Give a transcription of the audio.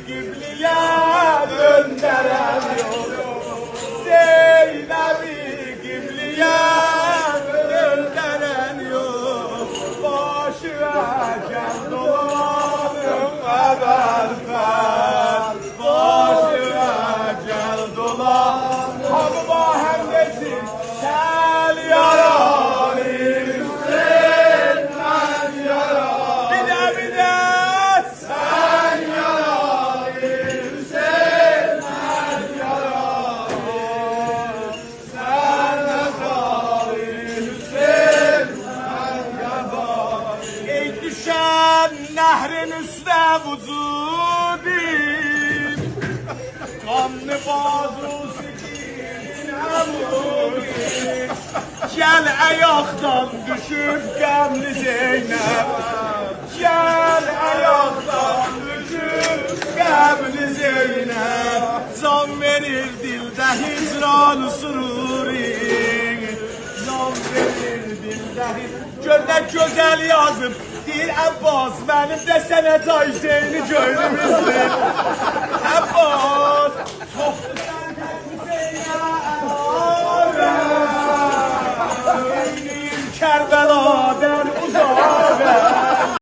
Qibliyə döndərən yol. Zeynəbi Qibliyə döndərən yol. Başı əcəl dolanım əvəl-fəl. Başı əcəl dolanım. Hamıma həm desin, səl yaranır. Sen mən yaranır. Bir də, sən yaranır. Sen mən yaranır. Sən yaranır. Sen mən yaranır. Ey düşən nəhrin üstə vücudim. Qanlı bazusu Gel ayaktan düşüp gemli Zeynep. Gel ayaktan düşüp gemli Zeynep. Can verir dilde hicran sururin. Can verir dilde Gör ne güzel yazıp Deyir Abbas benim de sene tay Zeyni gönlümüzdür. Abbas çok